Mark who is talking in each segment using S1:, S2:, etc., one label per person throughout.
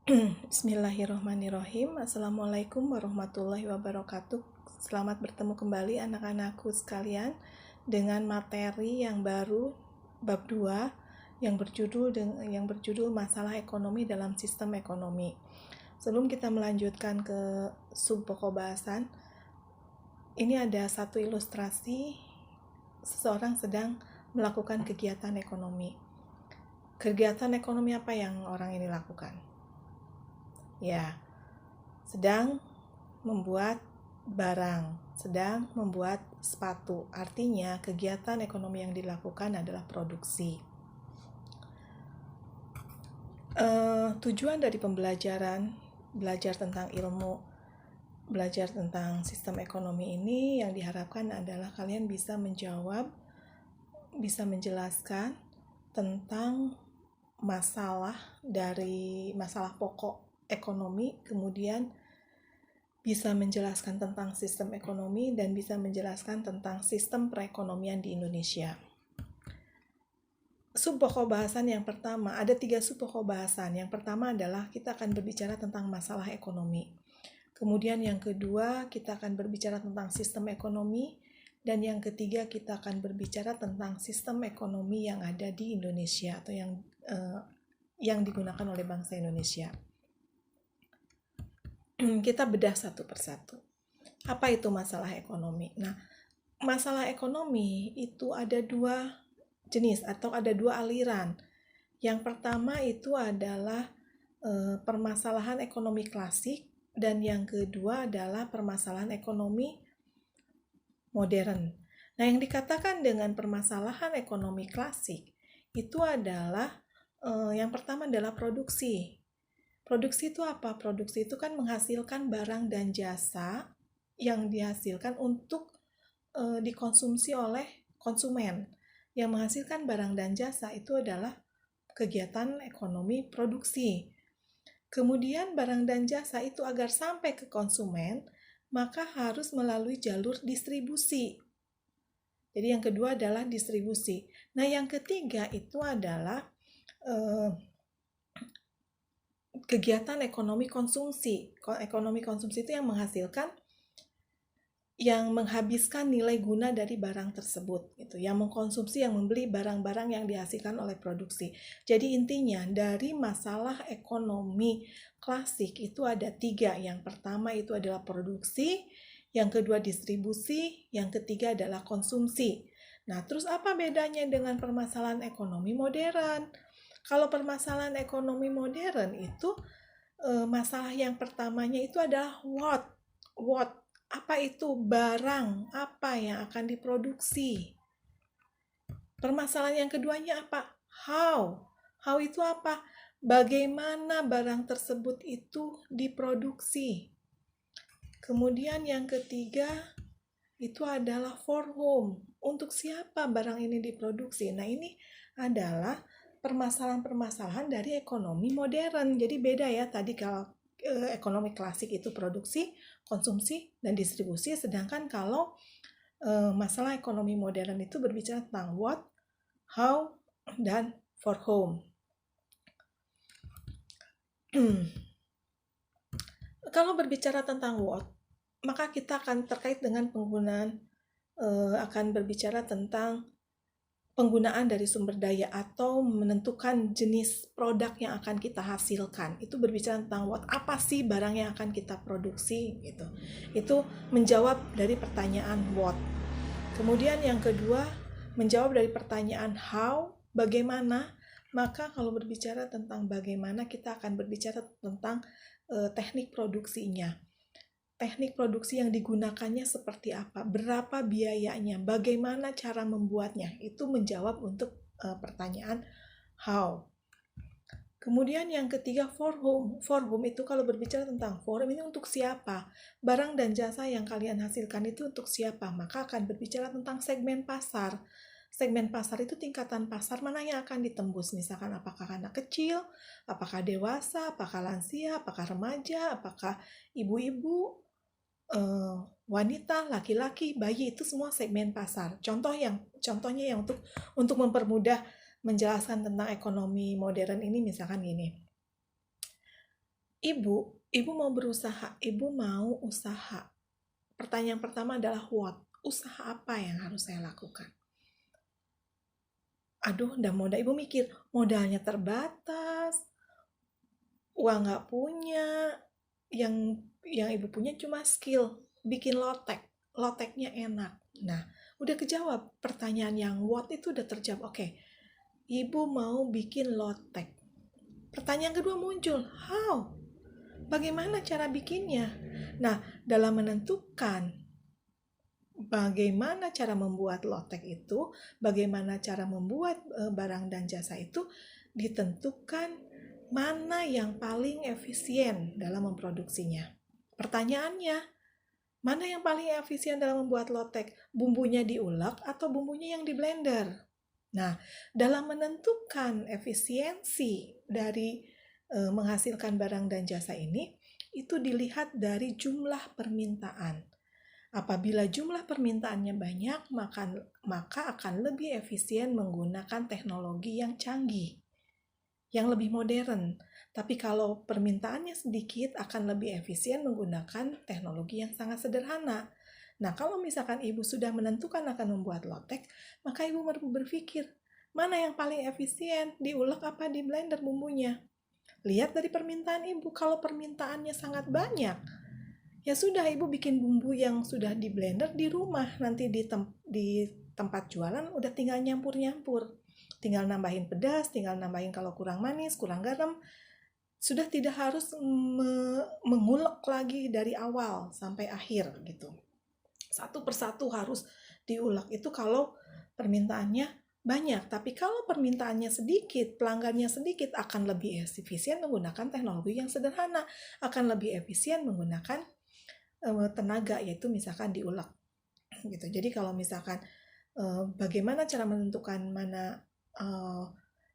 S1: Bismillahirrahmanirrahim. Assalamualaikum warahmatullahi wabarakatuh. Selamat bertemu kembali anak-anakku sekalian dengan materi yang baru bab 2 yang berjudul masalah ekonomi dalam sistem ekonomi. Sebelum kita melanjutkan ke sub pokok bahasan, ini ada satu ilustrasi seseorang sedang melakukan kegiatan ekonomi. Kegiatan ekonomi apa yang orang ini lakukan? Ya, sedang membuat barang, sedang membuat sepatu. Artinya, kegiatan ekonomi yang dilakukan adalah produksi. Tujuan dari pembelajaran, belajar tentang ilmu, belajar tentang sistem ekonomi ini yang diharapkan adalah kalian bisa menjawab, bisa menjelaskan tentang masalah pokok ekonomi, kemudian bisa menjelaskan tentang sistem ekonomi dan bisa menjelaskan tentang sistem perekonomian di Indonesia. Sub pokok bahasan yang pertama, ada 3 sub pokok bahasan. Yang pertama adalah kita akan berbicara tentang masalah ekonomi. Kemudian yang kedua, kita akan berbicara tentang sistem ekonomi. Dan yang ketiga, kita akan berbicara tentang sistem ekonomi yang ada di Indonesia atau yang digunakan oleh bangsa Indonesia. Kita bedah satu persatu. Apa itu masalah ekonomi? Nah, masalah ekonomi itu ada 2 jenis atau ada 2 aliran. Yang pertama itu adalah permasalahan ekonomi klasik dan yang kedua adalah permasalahan ekonomi modern. Nah, yang dikatakan dengan permasalahan ekonomi klasik itu adalah yang pertama adalah produksi. Produksi itu apa? Produksi itu kan menghasilkan barang dan jasa yang dihasilkan untuk dikonsumsi oleh konsumen. Yang menghasilkan barang dan jasa itu adalah kegiatan ekonomi produksi. Kemudian barang dan jasa itu agar sampai ke konsumen, maka harus melalui jalur distribusi. Jadi yang kedua adalah distribusi. Nah, yang ketiga itu adalah kegiatan ekonomi konsumsi. Ekonomi konsumsi itu yang menghabiskan nilai guna dari barang tersebut, gitu. Yang mengkonsumsi, yang membeli barang-barang yang dihasilkan oleh produksi. Jadi intinya dari masalah ekonomi klasik itu ada 3. Yang pertama itu adalah produksi, yang kedua distribusi, yang ketiga adalah konsumsi. Nah, terus apa bedanya dengan permasalahan ekonomi modern? Kalau permasalahan ekonomi modern itu masalah yang pertamanya itu adalah what, apa itu barang, apa yang akan diproduksi. Permasalahan yang keduanya apa? How itu apa? Bagaimana barang tersebut itu diproduksi. Kemudian yang ketiga itu adalah for whom, untuk siapa barang ini diproduksi. Nah, ini adalah permasalahan-permasalahan dari ekonomi modern. Jadi beda ya, tadi kalau ekonomi klasik itu produksi, konsumsi, dan distribusi, sedangkan kalau masalah ekonomi modern itu berbicara tentang what, how, dan for whom. Kalau berbicara tentang what, maka kita akan terkait dengan akan berbicara tentang penggunaan dari sumber daya atau menentukan jenis produk yang akan kita hasilkan. Itu berbicara tentang what, apa sih barang yang akan kita produksi gitu. Itu menjawab dari pertanyaan what. Kemudian yang kedua, menjawab dari pertanyaan how, bagaimana. Maka kalau berbicara tentang bagaimana, kita akan berbicara tentang teknik produksinya. Teknik produksi yang digunakannya seperti apa, berapa biayanya, bagaimana cara membuatnya, itu menjawab untuk pertanyaan how. Kemudian yang ketiga, for whom. For whom itu kalau berbicara tentang for, ini untuk siapa, barang dan jasa yang kalian hasilkan itu untuk siapa, maka akan berbicara tentang segmen pasar. Segmen pasar itu tingkatan pasar mana yang akan ditembus, misalkan apakah anak kecil, apakah dewasa, apakah lansia, apakah remaja, apakah ibu-ibu, wanita, laki-laki, bayi, itu semua segmen pasar. Contohnya yang untuk mempermudah menjelaskan tentang ekonomi modern ini misalkan gini. Ibu mau berusaha, ibu mau usaha. Pertanyaan pertama adalah what? Usaha apa yang harus saya lakukan? Aduh, udah modal. Ibu mikir, modalnya terbatas, uang nggak punya, yang ibu punya cuma skill, bikin lotek. Loteknya enak. Nah, udah kejawab. Pertanyaan yang what itu udah terjawab. Oke, ibu mau bikin lotek. Pertanyaan kedua muncul, how? Bagaimana cara bikinnya? Nah, dalam menentukan bagaimana cara membuat lotek itu, bagaimana cara membuat barang dan jasa itu, ditentukan mana yang paling efisien dalam memproduksinya. Pertanyaannya, mana yang paling efisien dalam membuat lotek? Bumbunya diulek atau bumbunya yang di blender? Nah, dalam menentukan efisiensi dari menghasilkan barang dan jasa ini, itu dilihat dari jumlah permintaan. Apabila jumlah permintaannya banyak, maka akan lebih efisien menggunakan teknologi yang canggih, yang lebih modern. Tapi kalau permintaannya sedikit, akan lebih efisien menggunakan teknologi yang sangat sederhana. Nah, kalau misalkan ibu sudah menentukan akan membuat lotek, maka ibu berpikir, mana yang paling efisien, diulek apa di blender bumbunya? Lihat dari permintaan ibu, kalau permintaannya sangat banyak, ya sudah ibu bikin bumbu yang sudah di blender di rumah, nanti di tempat jualan udah tinggal nyampur-nyampur. Tinggal nambahin pedas, tinggal nambahin kalau kurang manis, kurang garam. Sudah tidak harus mengulek lagi dari awal sampai akhir gitu. Satu persatu harus diulek. Itu kalau permintaannya banyak, tapi kalau permintaannya sedikit, pelanggannya sedikit, akan lebih efisien menggunakan teknologi yang sederhana, akan lebih efisien menggunakan tenaga, yaitu misalkan diulek gitu. Jadi kalau misalkan bagaimana cara menentukan mana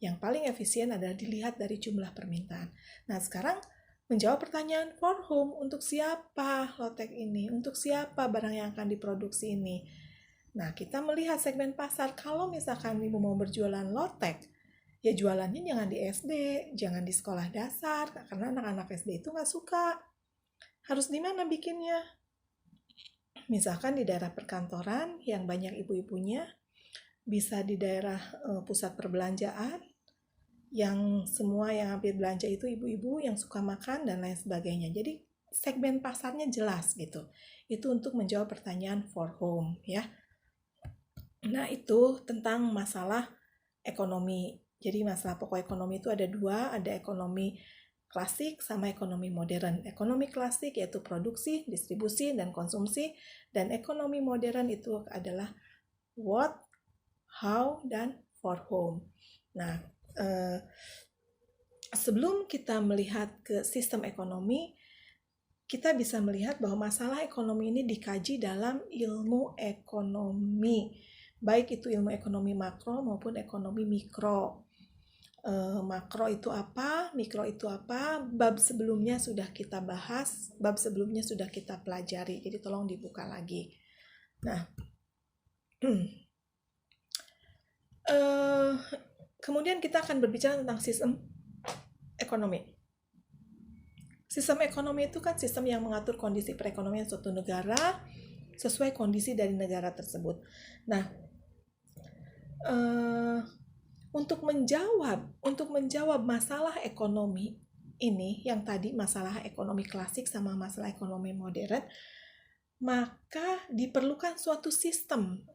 S1: yang paling efisien adalah dilihat dari jumlah permintaan. Nah, sekarang menjawab pertanyaan for whom, untuk siapa lotek ini, untuk siapa barang yang akan diproduksi ini. Nah, kita melihat segmen pasar. Kalau misalkan ibu mau berjualan lotek, ya jualannya jangan di SD, jangan di sekolah dasar, karena anak-anak SD itu nggak suka. Harus di mana bikinnya? Misalkan di daerah perkantoran yang banyak ibu-ibunya, bisa di daerah pusat perbelanjaan, yang semua yang hampir belanja itu ibu-ibu yang suka makan dan lain sebagainya. Jadi segmen pasarnya jelas gitu. Itu untuk menjawab pertanyaan for home ya. Nah, itu tentang masalah ekonomi. Jadi masalah pokok ekonomi itu ada dua, ada ekonomi klasik sama ekonomi modern. Ekonomi klasik yaitu produksi, distribusi, dan konsumsi. Dan ekonomi modern itu adalah what, how, dan for whom. Nah, sebelum kita melihat ke sistem ekonomi, kita bisa melihat bahwa masalah ekonomi ini dikaji dalam ilmu ekonomi. Baik itu ilmu ekonomi makro maupun ekonomi mikro. Makro itu apa, mikro itu apa, bab sebelumnya sudah kita bahas, bab sebelumnya sudah kita pelajari, jadi tolong dibuka lagi. Nah, kemudian kita akan berbicara tentang sistem ekonomi. Sistem ekonomi itu kan sistem yang mengatur kondisi perekonomian suatu negara sesuai kondisi dari negara tersebut. Nah, untuk menjawab masalah ekonomi ini, yang tadi masalah ekonomi klasik sama masalah ekonomi modern, maka diperlukan suatu sistem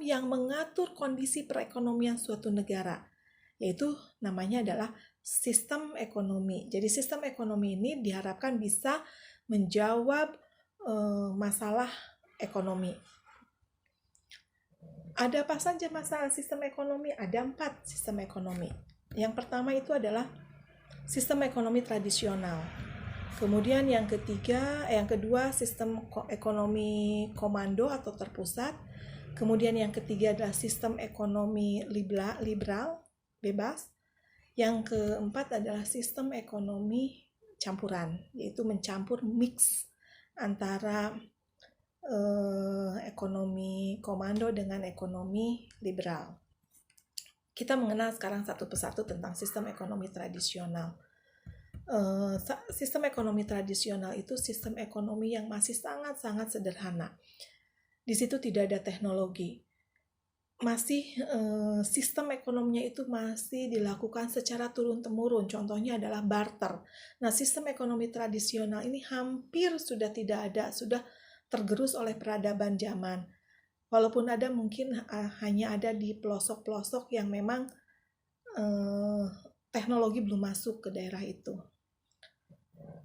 S1: yang mengatur kondisi perekonomian suatu negara, yaitu namanya adalah sistem ekonomi. Jadi sistem ekonomi ini diharapkan bisa menjawab masalah ekonomi. Ada apa saja masalah sistem ekonomi? Ada 4 sistem ekonomi. Yang pertama itu adalah sistem ekonomi tradisional. Kemudian yang kedua sistem ekonomi komando atau terpusat. Kemudian yang ketiga adalah sistem ekonomi liberal, bebas. Yang keempat adalah sistem ekonomi campuran, yaitu mencampur mix antara ekonomi komando dengan ekonomi liberal. Kita mengenal sekarang satu persatu tentang sistem ekonomi tradisional. Sistem ekonomi tradisional itu sistem ekonomi yang masih sangat-sangat sederhana. Di situ tidak ada teknologi. Masih sistem ekonominya itu masih dilakukan secara turun-temurun. Contohnya adalah barter. Nah, sistem ekonomi tradisional ini hampir sudah tidak ada, sudah tergerus oleh peradaban zaman. Walaupun ada mungkin hanya ada di pelosok-pelosok yang memang teknologi belum masuk ke daerah itu.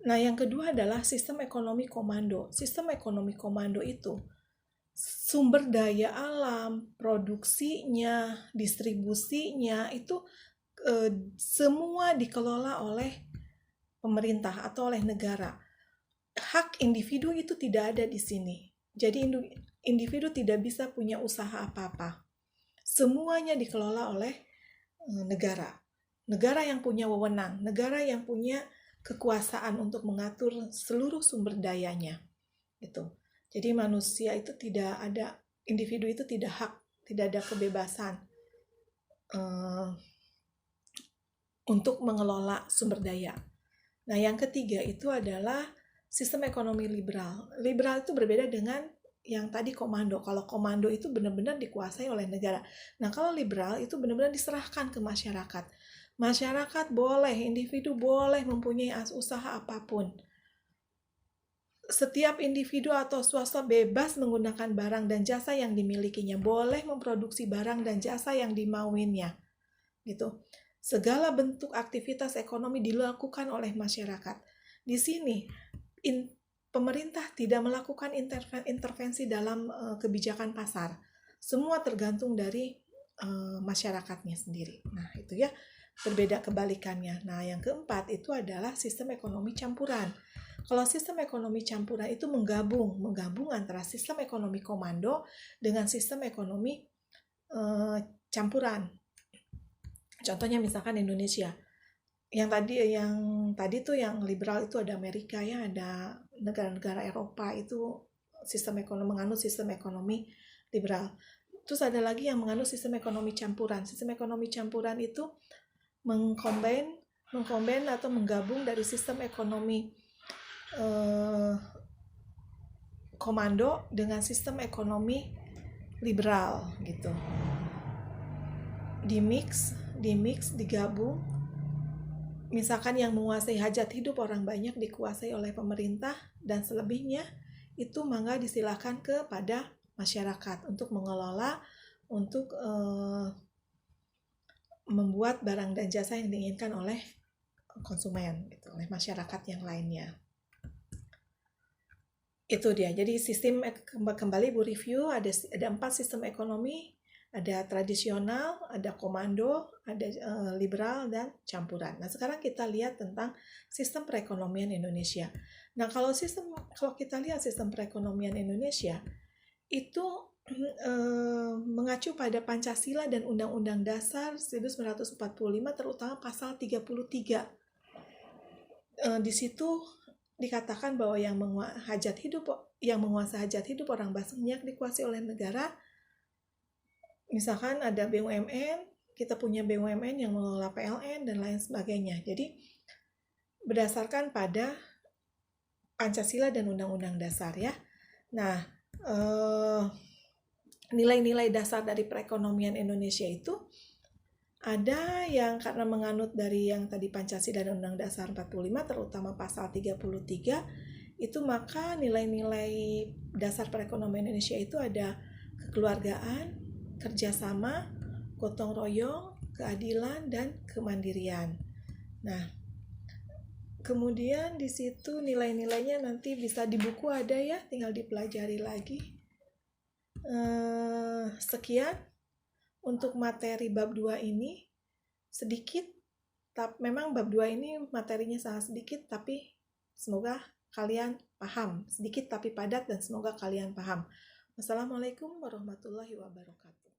S1: Nah, yang kedua adalah sistem ekonomi komando. Sistem ekonomi komando itu sumber daya alam, produksinya, distribusinya itu semua dikelola oleh pemerintah atau oleh negara. Hak individu itu tidak ada di sini. Jadi individu tidak bisa punya usaha apa-apa. Semuanya dikelola oleh negara. Negara yang punya wewenang, negara yang punya kekuasaan untuk mengatur seluruh sumber dayanya. Gitu. Jadi manusia itu tidak ada, individu itu tidak hak, tidak ada kebebasan untuk mengelola sumber daya. Nah, yang ketiga itu adalah sistem ekonomi liberal. Liberal itu berbeda dengan yang tadi komando. Kalau komando itu benar-benar dikuasai oleh negara. Nah, kalau liberal itu benar-benar diserahkan ke masyarakat. Masyarakat boleh, individu boleh mempunyai usaha apapun. Setiap individu atau swasta bebas menggunakan barang dan jasa yang dimilikinya, boleh memproduksi barang dan jasa yang dimauinnya. Gitu. Segala bentuk aktivitas ekonomi dilakukan oleh masyarakat. Di sini pemerintah tidak melakukan intervensi dalam kebijakan pasar. Semua tergantung dari masyarakatnya sendiri. Nah, itu ya, berbeda kebalikannya. Nah, yang keempat itu adalah sistem ekonomi campuran. Kalau sistem ekonomi campuran itu menggabung antara sistem ekonomi komando dengan sistem ekonomi campuran. Contohnya misalkan Indonesia. Yang tadi tuh yang liberal itu ada Amerika ya, ada negara-negara Eropa itu sistem ekonomi menganut sistem ekonomi liberal. Terus ada lagi yang menganut sistem ekonomi campuran. Sistem ekonomi campuran itu mengcombine atau menggabung dari sistem ekonomi komando dengan sistem ekonomi liberal gitu. Digabung. Misalkan yang menguasai hajat hidup orang banyak dikuasai oleh pemerintah dan selebihnya itu mangga disilahkan kepada masyarakat untuk mengelola, untuk membuat barang dan jasa yang diinginkan oleh konsumen, gitu, oleh masyarakat yang lainnya. Itu dia. Jadi sistem kembali Bu review ada 4 sistem ekonomi, ada tradisional, ada komando, ada liberal dan campuran. Nah, sekarang kita lihat tentang sistem perekonomian Indonesia. Nah, kalau kita lihat sistem perekonomian Indonesia itu mengacu pada Pancasila dan Undang-Undang Dasar 1945 terutama pasal 33. Di situ dikatakan bahwa yang menguasai hajat hidup orang banyak dikuasai oleh negara. Misalkan ada BUMN, kita punya BUMN yang mengelola PLN dan lain sebagainya. Jadi berdasarkan pada Pancasila dan Undang-Undang Dasar ya. Nah, nilai-nilai dasar dari perekonomian Indonesia itu ada yang karena menganut dari yang tadi Pancasila dan Undang Dasar 45 terutama pasal 33 itu, maka nilai-nilai dasar perekonomian Indonesia itu ada kekeluargaan, kerjasama, gotong royong, keadilan, dan kemandirian. Nah, kemudian di situ nilai-nilainya nanti bisa di buku ada ya, tinggal dipelajari lagi. Sekian untuk materi bab 2 ini, sedikit, memang bab 2 ini materinya sangat sedikit, tapi semoga kalian paham, sedikit tapi padat dan semoga kalian paham. Wassalamualaikum warahmatullahi wabarakatuh.